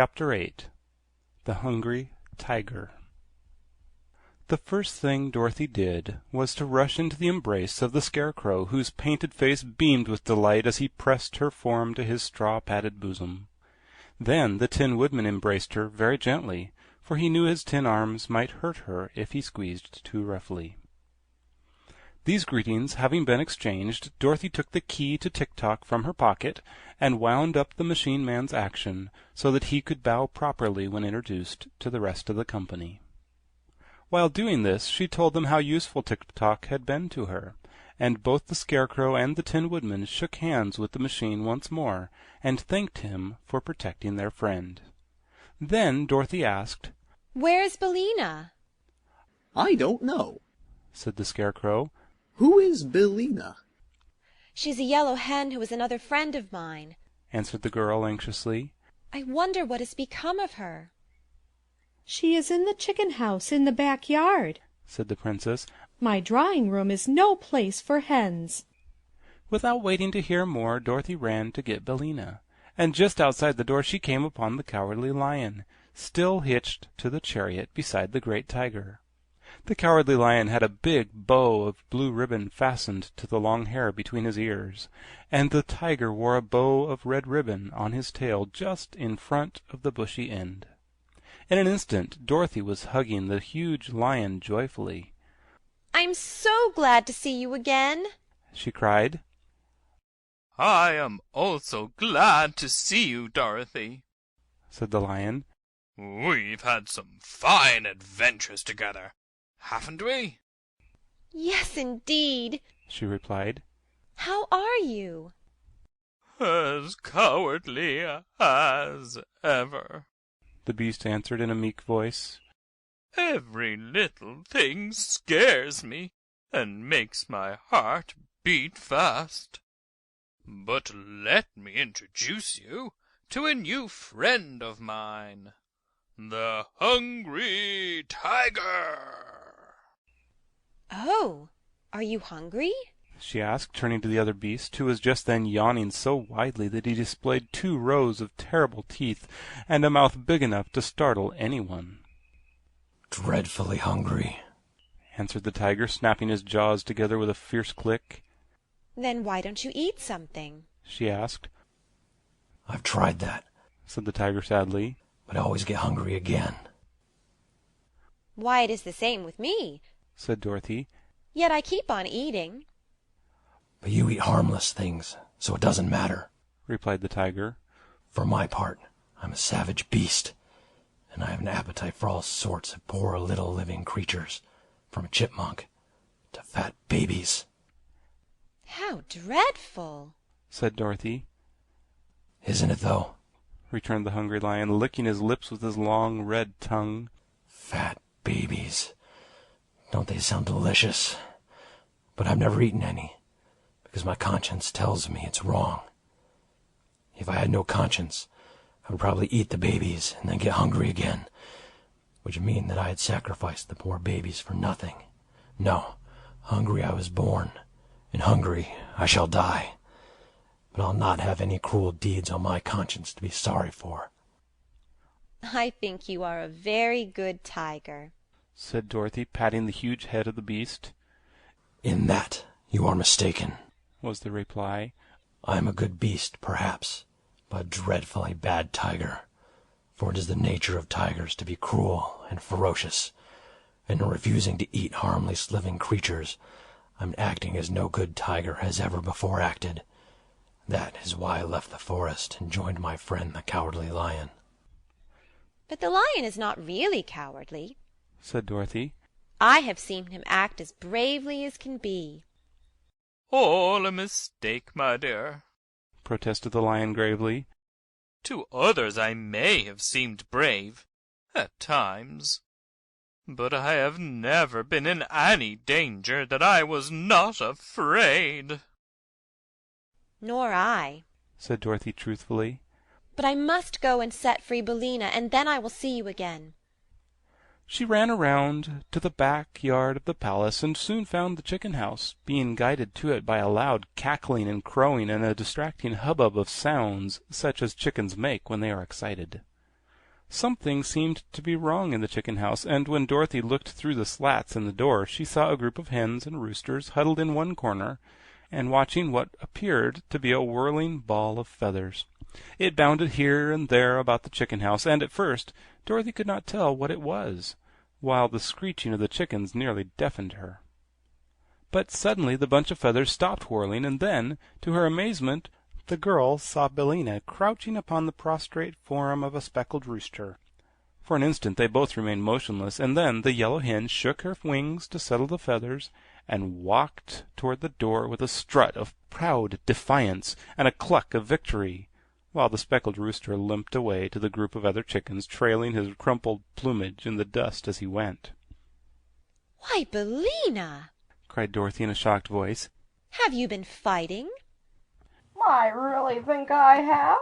Chapter 8. The Hungry Tiger. The first thing Dorothy did was to rush into the embrace of the Scarecrow, whose painted face beamed with delight as he pressed her form to his straw-padded bosom. Then the Tin Woodman embraced her very gently, for he knew his tin arms might hurt her if he squeezed too roughly. These greetings having been exchanged, Dorothy took the key to Tik-Tok from her pocket and wound up the machine man's action so that he could bow properly when introduced to the rest of the company. While doing this, she told them how useful Tik-Tok had been to her, and both the Scarecrow and the Tin Woodman shook hands with the machine once more and thanked him for protecting their friend. Then Dorothy asked, "Where's Billina?" "I don't know," said the Scarecrow. "Who is Billina?" "She's a yellow hen who is another friend of mine," answered the girl anxiously. "I wonder what has become of her." "She is in the chicken house in the backyard," said the Princess. "My drawing room is no place for hens." Without waiting to hear more, Dorothy ran to get Billina, and just outside the door she came upon the Cowardly Lion, still hitched to the chariot beside the great tiger. The Cowardly Lion had a big bow of blue ribbon fastened to the long hair between his ears, and the tiger wore a bow of red ribbon on his tail just in front of the bushy end. In an instant Dorothy was hugging the huge lion joyfully. "I'm so glad to see you again," she cried. "I am also glad to see you, Dorothy," said the lion. "We've had some fine adventures together, haven't we?" "Yes, indeed," she replied. "How are you?" "As cowardly as ever," the beast answered in a meek voice. "Every little thing scares me and makes my heart beat fast. But let me introduce you to a new friend of mine, the Hungry Tiger." "Oh, are you hungry?" she asked, turning to the other beast, who was just then yawning so widely that he displayed 2 rows of terrible teeth and a mouth big enough to startle anyone. "Dreadfully hungry," answered the tiger, snapping his jaws together with a fierce click. "Then why don't you eat something?" she asked. "I've tried that," said the tiger sadly, "but I always get hungry again." "Why, it is the same with me," said Dorothy. "Yet I keep on eating." "But you eat harmless things, so it doesn't matter," replied the tiger. "For my part, I'm a savage beast, and I have an appetite for all sorts of poor little living creatures, from a chipmunk to fat babies." "How dreadful!" said Dorothy. "Isn't it, though?" returned the Hungry Lion, licking his lips with his long red tongue. "Fat babies. Don't they sound delicious? But I've never eaten any, because my conscience tells me it's wrong. If I had no conscience, I would probably eat the babies and then get hungry again, which would mean that I had sacrificed the poor babies for nothing. No, hungry I was born, and hungry I shall die. But I'll not have any cruel deeds on my conscience to be sorry for." "I think you are a very good tiger," said Dorothy, patting the huge head of the beast. "In that you are mistaken," was the reply. "I am a good beast, perhaps, but a dreadfully bad tiger, for it is the nature of tigers to be cruel and ferocious, and in refusing to eat harmless living creatures, I'm acting as no good tiger has ever before acted. That is why I left the forest and joined my friend the Cowardly Lion." "But the lion is not really cowardly," said Dorothy. "I have seen him act as bravely as can be." "All a mistake, my dear," protested the lion gravely. "To others I may have seemed brave, at times, but I have never been in any danger that I was not afraid." "Nor I," said Dorothy truthfully. "But I must go and set free Billina, and then I will see you again." She ran around to the back yard of the palace and soon found the chicken house, being guided to it by a loud cackling and crowing and a distracting hubbub of sounds such as chickens make when they are excited. Something seemed to be wrong in the chicken house, and when Dorothy looked through the slats in the door, she saw a group of hens and roosters huddled in one corner, and watching what appeared to be a whirling ball of feathers. It bounded here and there about the chicken house, and at first Dorothy could not tell what it was, while the screeching of the chickens nearly deafened her. But suddenly the bunch of feathers stopped whirling, and then, to her amazement, the girl saw Billina crouching upon the prostrate form of a speckled rooster. For an instant they both remained motionless, and then the yellow hen shook her wings to settle the feathers, and walked toward the door with a strut of proud defiance and a cluck of victory, while the speckled rooster limped away to the group of other chickens, trailing his crumpled plumage in the dust as he went. "Why, Billina!" cried Dorothy in a shocked voice. "Have you been fighting?" "I really think I have.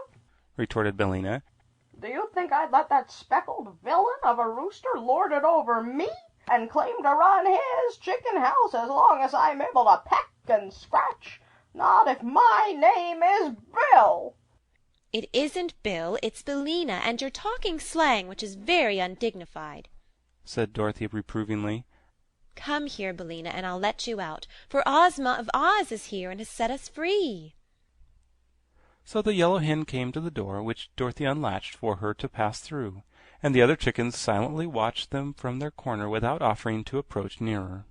retorted Billina. Do you think I'd let that speckled villain of a rooster lord it over me and claim to run his chicken house as long as I'm able to peck and scratch? Not if my name is Bill." "It isn't Bill, it's Billina, and you're talking slang, which is very undignified," said Dorothy reprovingly. "Come here, Billina, and I'll let you out, for Ozma of Oz is here and has set us free." So the yellow hen came to the door, which Dorothy unlatched for her to pass through, and the other chickens silently watched them from their corner without offering to approach nearer.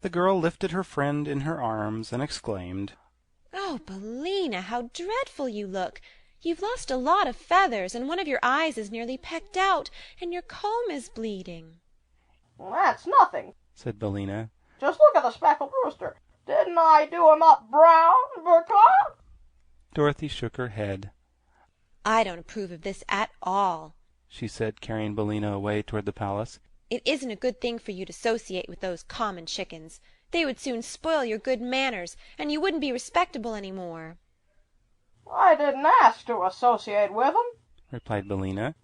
The girl lifted her friend in her arms and exclaimed, "Oh, Billina, how dreadful you look! You've lost a lot of feathers, and one of your eyes is nearly pecked out, and your comb is bleeding." "That's nothing," said Billina. "Just look at the speckled rooster. Didn't I do him up brown, because—" Dorothy shook her head. "I don't approve of this at all," she said, carrying Billina away toward the palace. "It isn't a good thing for you to associate with those common chickens. They would soon spoil your good manners, and you wouldn't be respectable any more." "I didn't ask to associate with 'em," replied Billina.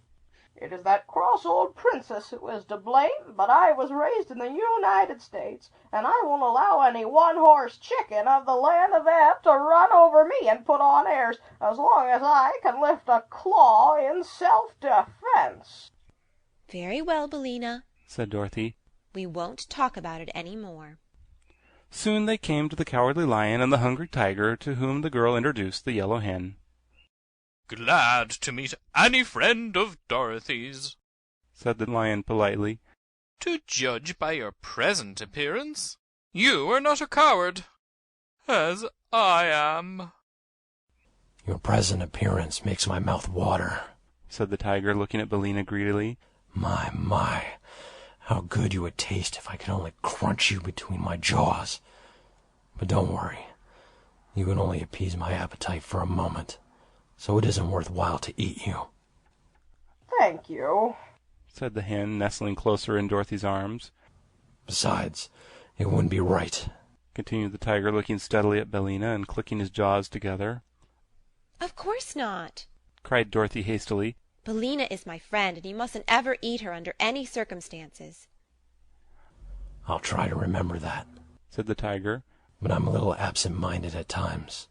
"It is that cross old princess who is to blame, but I was raised in the United States, and I won't allow any one-horse chicken of the land of Ebb to run over me and put on airs as long as I can lift a claw in self-defense." "Very well, Billina," said Dorothy. "we won't talk about it any more." Soon they came to the Cowardly Lion and the Hungry Tiger, to whom the girl introduced the yellow hen. "Glad to meet any friend of Dorothy's," said the lion politely. "To judge by your present appearance, you are not a coward, as I am." Your present appearance makes my mouth water, said the tiger, looking at Billina greedily. My, how good you would taste if I could only crunch you between my jaws. But don't worry, you can only appease my appetite for a moment, so it isn't worthwhile to eat you. "Thank you," said the hen, nestling closer in Dorothy's arms. Besides, it wouldn't be right, continued the tiger, looking steadily at Billina and clicking his jaws together. "Of course not," cried Dorothy hastily. "Billina is my friend, and you mustn't ever eat her under any circumstances." I'll try to remember that, said the tiger. But I'm a little absent-minded at times.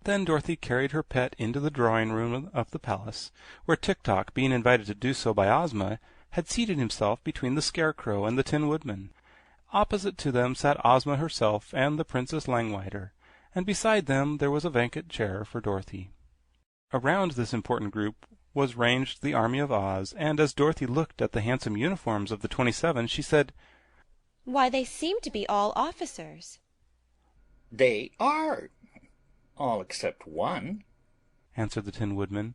Then Dorothy carried her pet into the drawing-room of the palace, where Tik-Tok, being invited to do so by Ozma, had seated himself between the Scarecrow and the Tin Woodman. Opposite to them sat Ozma herself and the Princess Langwidere, and beside them there was a vacant chair for Dorothy. Around this important group was ranged the army of Oz, and as Dorothy looked at the handsome uniforms of the 27, she said, "Why, they seem to be all officers." "They are, all except one," answered the Tin Woodman.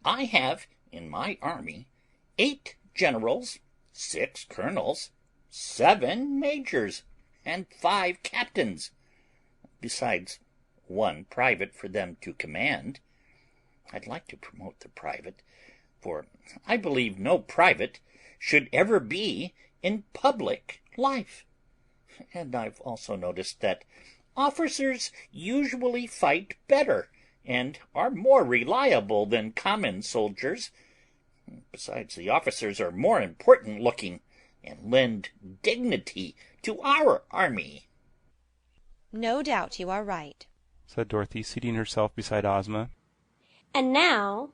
"I have in my army 8 generals, 6 colonels, 7 majors, and 5 captains, besides 1 private for them to command. I'd like to promote the private, for I believe no private should ever be in public life. And I've also noticed that officers usually fight better and are more reliable than common soldiers. Besides, the officers are more important looking and lend dignity to our army." "No doubt you are right," said Dorothy, seating herself beside Ozma. "And now,"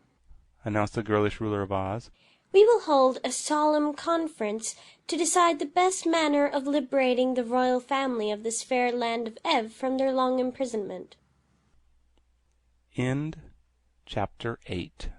announced the girlish ruler of Oz. We will hold a solemn conference to decide the best manner of liberating the royal family of this fair land of Ev from their long imprisonment. End chapter 8.